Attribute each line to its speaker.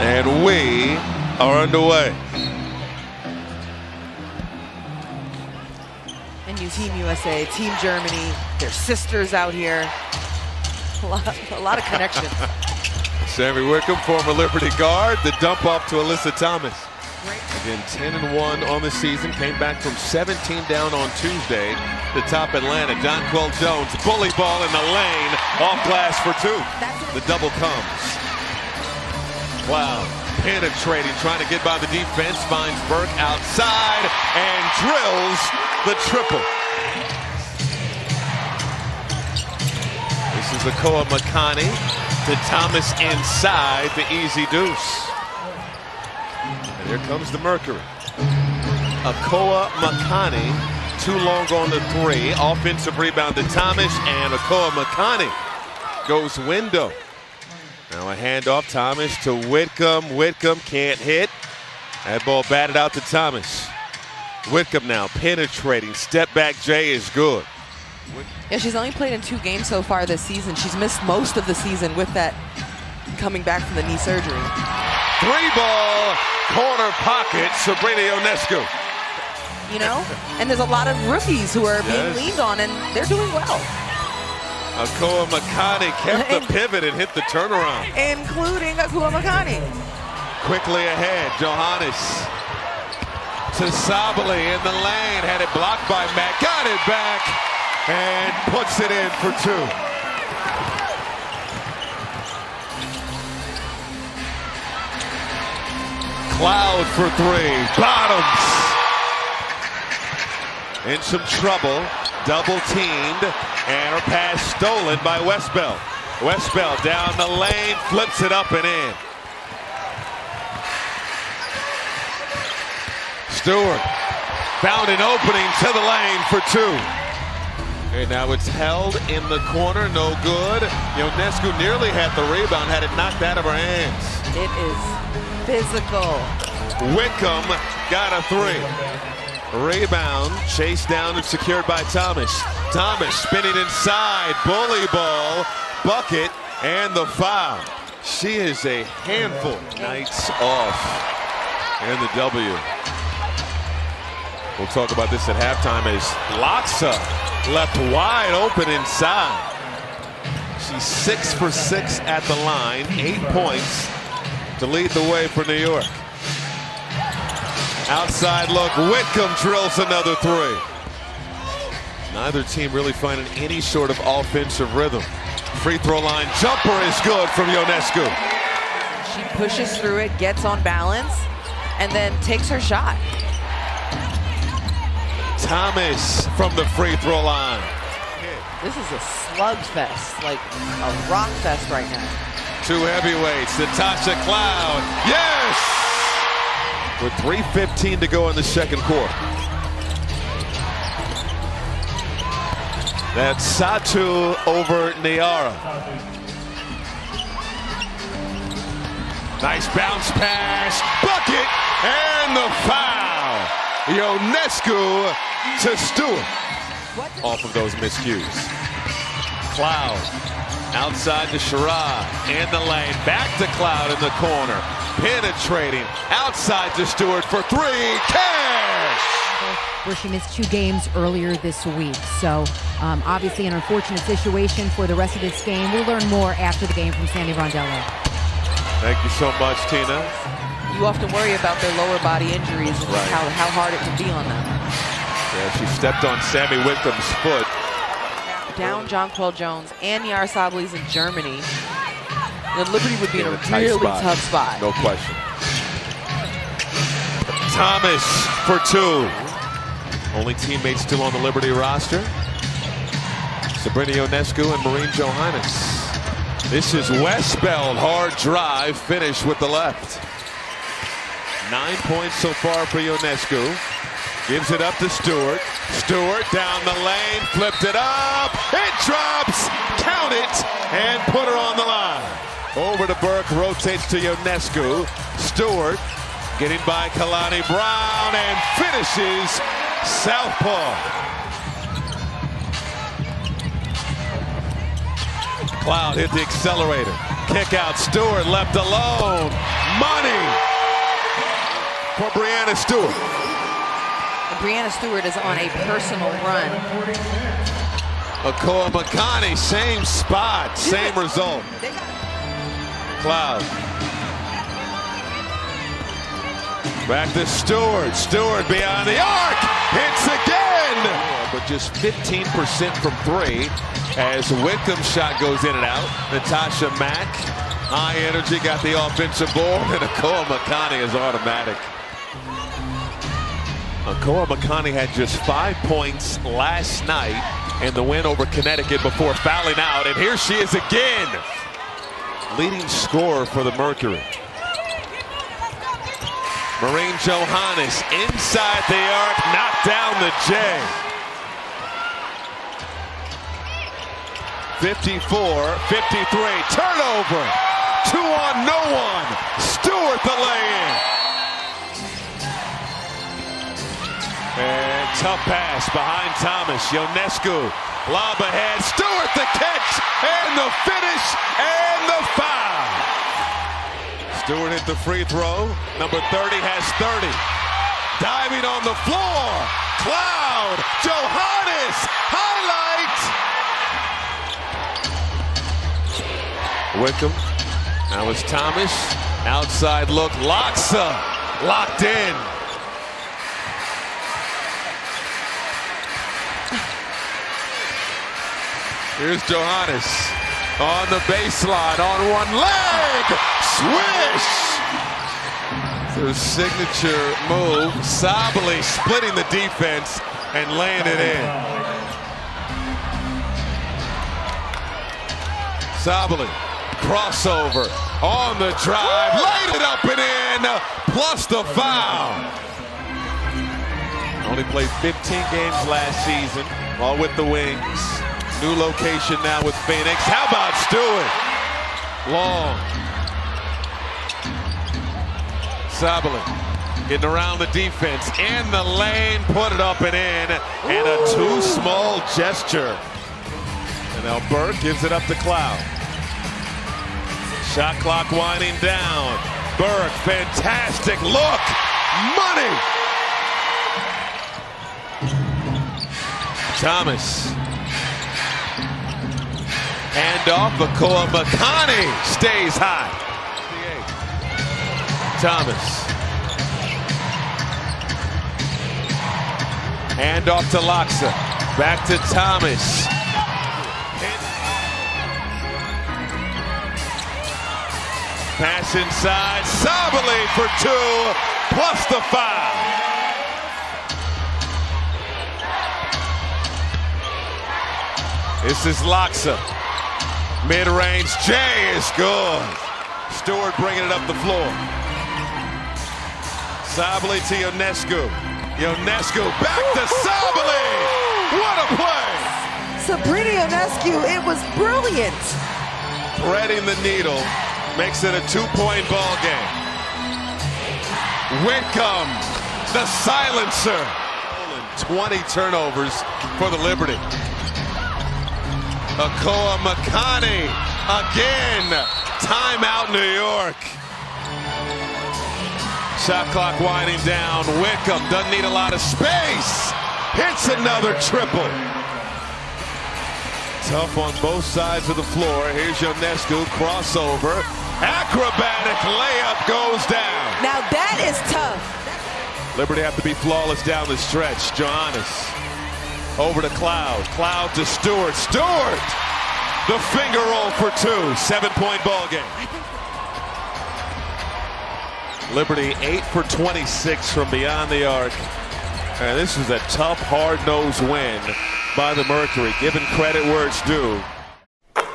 Speaker 1: And we are underway.
Speaker 2: And you Team USA, Team Germany, their sisters out here. A lot of connections.
Speaker 1: Sammy Wickham, former Liberty guard, the dump off to Alyssa Thomas. Again, 10-1 on the season. Came back from 17 down on Tuesday to top Atlanta. Jonquel Jones, bully ball in the lane, off glass for two. The double comes. Wow, penetrating, trying to get by the defense. Finds Burke outside and drills the triple. This is Akoa Makani to Thomas inside the easy deuce. And here comes the Mercury. Akoa Makani, too long on the three. Offensive rebound to Thomas, and Akoa Makani goes window. Now a handoff, Thomas to Whitcomb. Whitcomb can't hit. That ball batted out to Thomas. Whitcomb now penetrating. Step back J is good.
Speaker 2: Yeah, she's only played in 2 games so far this season. She's missed most of the season with that coming back from the knee surgery.
Speaker 1: 3-ball, corner pocket, Sabrina Ionescu.
Speaker 2: You know, and there's a lot of rookies who are being leaned on, and they're doing well.
Speaker 1: Akoa Makani kept the pivot and hit the turnaround.
Speaker 2: Including Akoa Makani.
Speaker 1: Quickly ahead, Johannes to Sabali in the lane. Had it blocked by Matt. Got it back and puts it in for 2. Cloud for 3. Bottoms. In some trouble. Double teamed. And her pass stolen by Westbell. Westbell down the lane. Flips it up and in. Stewart found an opening to the lane for 2. And now it's held in the corner, no good. Ionescu nearly had the rebound, had it knocked out of her hands.
Speaker 2: It is physical.
Speaker 1: Wickham got a 3. Rebound, chased down and secured by Thomas. Thomas spinning inside, bully ball, bucket, and the foul. She is a handful. Nights off. And the W. We'll talk about this at halftime as Loxa left wide open inside. She's 6 for 6 at the line, 8 points to lead the way for New York. Outside look, Whitcomb drills another 3. Neither team really finding any sort of offensive rhythm. Free throw line jumper is good from Ionescu.
Speaker 2: She pushes through it, gets on balance, and then takes her shot.
Speaker 1: Thomas from the free throw line.
Speaker 2: This is a slugfest, like a rock fest right now.
Speaker 1: 2 heavyweights, Natasha Cloud. Yes! With 3:15 to go in the second quarter. That's Satu over Niara. Nice bounce pass, bucket, and the foul. Ionescu to Stewart. Off of those miscues. Cloud outside to Sherrod in the lane. Back to Cloud in the corner. Penetrating outside to Stewart for 3. Cash!
Speaker 3: Where she missed 2 games earlier this week. So obviously an unfortunate situation for the rest of this game. We'll learn more after the game from Sandy Rondello.
Speaker 1: Thank you so much, Tina.
Speaker 2: You often worry about their lower body injuries and how hard it can be on them.
Speaker 1: Yeah, she stepped on Sammy Wickham's foot.
Speaker 2: Down Jonquel Jones and Yara Sabali's in Germany. The Liberty would be in a really tough spot.
Speaker 1: No question. Thomas for 2. Only teammates still on the Liberty roster. Sabrina Ionescu and Maureen Johannes. This is Westbell, hard drive, finish with the left. 9 points so far for Ionescu. Gives it up to Stewart. Stewart down the lane, flipped it up. It drops, count it, and put her on the line. Over to Burke, rotates to Ionescu. Stewart getting by Kalani Brown and finishes southpaw. Cloud hit the accelerator. Kick out, Stewart left alone. Money for Breanna Stewart.
Speaker 2: Breanna Stewart is on a personal run.
Speaker 1: Akoa Makani, same spot, same result. Cloud. Back to Stewart. Stewart beyond the arc. Hits again. But just 15% from three as Wickham's shot goes in and out. Natasha Mack, high energy, got the offensive board, and Akoa Makani is automatic. Akoa Makani had just 5 points last night in the win over Connecticut before fouling out, and here she is again. Leading scorer for the Mercury. Maureen Johannes inside the arc, knocked down the J. 54-53, turnover. 2 on no one. Stewart the lay-in. And tough pass behind Thomas. Ionescu, lob ahead. Stewart the catch and the finish and the foul. Stewart hit the free throw. Number 30 has 30. Diving on the floor. Cloud. Johannes. Highlight. Wickham. Now it's Thomas. Outside look. Loxa. Locked in. Here's Johannes on the baseline on one leg. Swish! Their signature move. Sabally splitting the defense and laying it in. Sabally, crossover on the drive, laid it up and in, plus the foul. Only played 15 games last season, all with the Wings. New location now with Phoenix. How about Stewart? Long. Sabally getting around the defense in the lane, put it up and in, and a too small gesture. And now Burke gives it up to Cloud. Shot clock winding down. Burke, fantastic look. Money. Thomas. Hand off, Akoa Makani stays high. Thomas. Hand off to Loxa. Back to Thomas. Pass inside. Sabally for 2, plus the foul. This is Loxa. Mid-range, Jay is good. Stewart bringing it up the floor. Sabally to Ionescu. Ionescu back to Sabally. What a play!
Speaker 2: Sabrina Ionescu, it was brilliant.
Speaker 1: Threading the needle makes it a 2-point ball game. Wickham, the silencer. 20 turnovers for the Liberty. Akoa Makani again. Timeout New York. Shot clock winding down. Wickham doesn't need a lot of space. Hits another triple. Tough on both sides of the floor. Here's Ionescu, crossover. Acrobatic layup goes down.
Speaker 2: Now that is tough.
Speaker 1: Liberty have to be flawless down the stretch. Johannes. Over to Cloud. Cloud to Stewart. Stewart! The finger roll for 2. 7-point ball game. Liberty 8 for 26 from beyond the arc. And this is a tough, hard-nosed win by the Mercury. Giving credit where it's due.